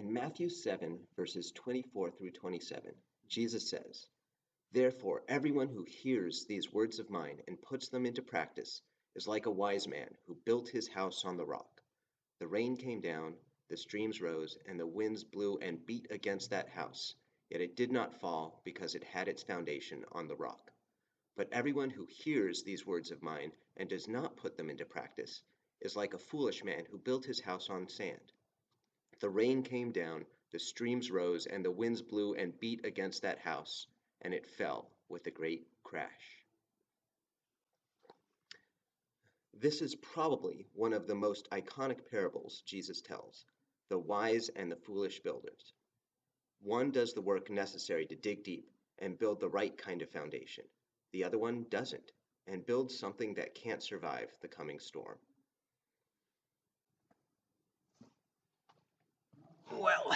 In Matthew 7, verses 24 through 27, Jesus says, "Therefore, everyone who hears these words of mine and puts them into practice is like a wise man who built his house on the rock. The rain came down, the streams rose, and the winds blew and beat against that house, yet it did not fall because it had its foundation on the rock. But everyone who hears these words of mine and does not put them into practice is like a foolish man who built his house on sand. The rain came down, the streams rose, and the winds blew and beat against that house, and it fell with a great crash." This is probably one of the most iconic parables Jesus tells, the wise and the foolish builders. One does the work necessary to dig deep and build the right kind of foundation. The other one doesn't and builds something that can't survive the coming storm. Well,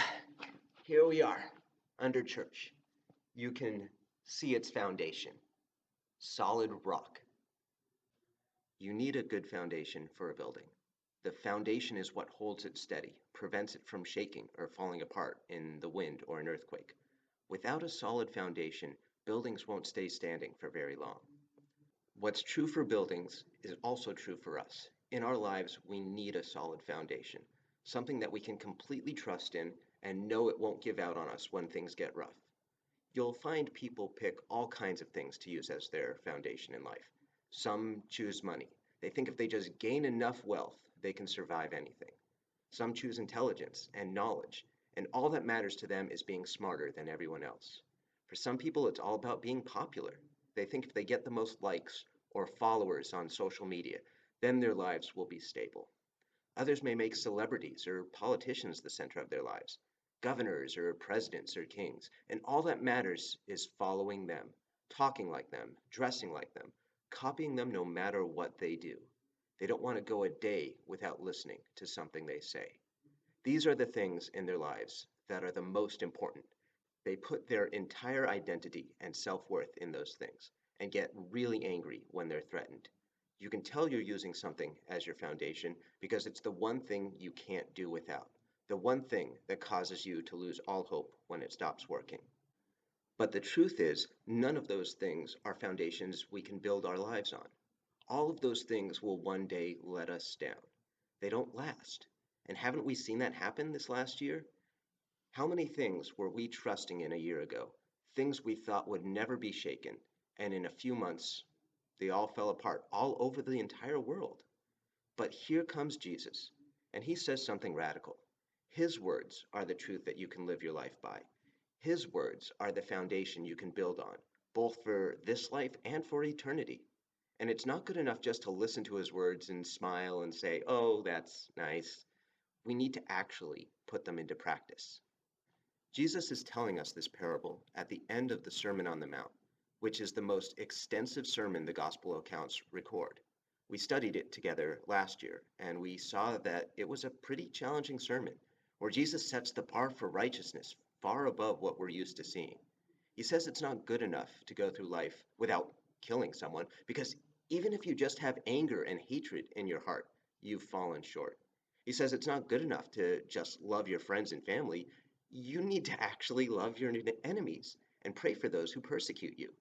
here we are, under church. You can see its foundation, solid rock. You need a good foundation for a building. The foundation is what holds it steady, prevents it from shaking or falling apart in the wind or an earthquake. Without a solid foundation, buildings won't stay standing for very long. What's true for buildings is also true for us. In our lives, we need a solid foundation, something that we can completely trust in and know it won't give out on us when things get rough. You'll find people pick all kinds of things to use as their foundation in life. Some choose money. They think if they just gain enough wealth, they can survive anything. Some choose intelligence and knowledge, and all that matters to them is being smarter than everyone else. For some people, it's all about being popular. They think if they get the most likes or followers on social media, then their lives will be stable. Others may make celebrities or politicians the center of their lives, governors or presidents or kings, and all that matters is following them, talking like them, dressing like them, copying them no matter what they do. They don't want to go a day without listening to something they say. These are the things in their lives that are the most important. They put their entire identity and self-worth in those things and get really angry when they're threatened. You can tell you're using something as your foundation because it's the one thing you can't do without, the one thing that causes you to lose all hope when it stops working. But the truth is, none of those things are foundations we can build our lives on. All of those things will one day let us down. They don't last. And haven't we seen that happen this last year? How many things were we trusting in a year ago? Things we thought would never be shaken, and in a few months, they all fell apart all over the entire world. But here comes Jesus, and he says something radical. His words are the truth that you can live your life by. His words are the foundation you can build on, both for this life and for eternity. And it's not good enough just to listen to his words and smile and say, "Oh, that's nice." We need to actually put them into practice. Jesus is telling us this parable at the end of the Sermon on the Mount, which is the most extensive sermon the gospel accounts record. We studied it together last year, and we saw that it was a pretty challenging sermon, where Jesus sets the bar for righteousness far above what we're used to seeing. He says it's not good enough to go through life without killing someone, because even if you just have anger and hatred in your heart, you've fallen short. He says it's not good enough to just love your friends and family. You need to actually love your enemies and pray for those who persecute you.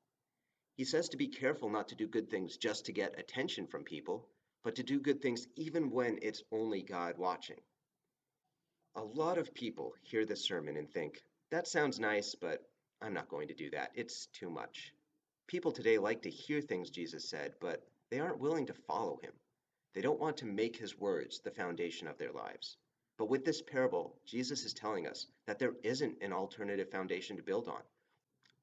He says to be careful not to do good things just to get attention from people, but to do good things even when it's only God watching. A lot of people hear this sermon and think, that sounds nice, but I'm not going to do that. It's too much. People today like to hear things Jesus said, but they aren't willing to follow him. They don't want to make his words the foundation of their lives. But with this parable, Jesus is telling us that there isn't an alternative foundation to build on.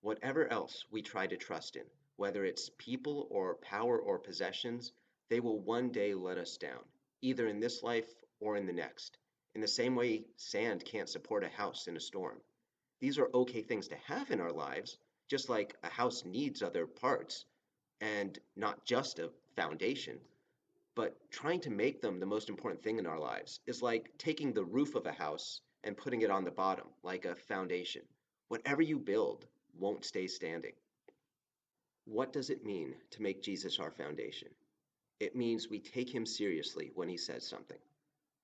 Whatever else we try to trust in, whether it's people or power or possessions, they will one day let us down, either in this life or in the next. In the same way sand can't support a house in a storm. These are okay things to have in our lives, just like a house needs other parts, and not just a foundation. But trying to make them the most important thing in our lives is like taking the roof of a house and putting it on the bottom, like a foundation. Whatever you build won't stay standing. What does it mean to make Jesus our foundation? It means we take him seriously when he says something.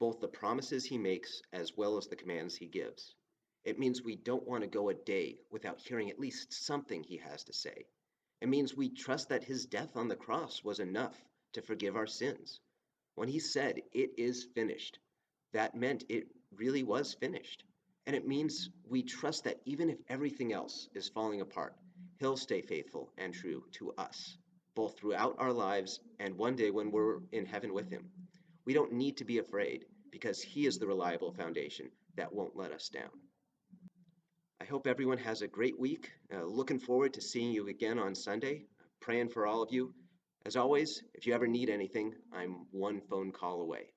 both the promises he makes as well as the commands he gives. It means we don't want to go a day without hearing at least something he has to say. It means we trust that his death on the cross was enough to forgive our sins. When he said, "It is finished," that meant it really was finished. And it means we trust that even if everything else is falling apart, he'll stay faithful and true to us, both throughout our lives and one day when we're in heaven with him. We don't need to be afraid because he is the reliable foundation that won't let us down. I hope everyone has a great week. Looking forward to seeing you again on Sunday. Praying for all of you. As always, if you ever need anything, I'm one phone call away.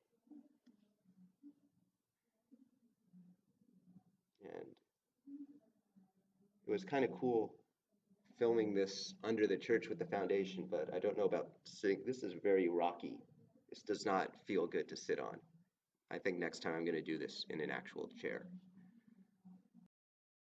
And it was kind of cool filming this under the church with the foundation, but I don't know about sitting. This is very rocky. This does not feel good to sit on. I think next time I'm going to do this in an actual chair.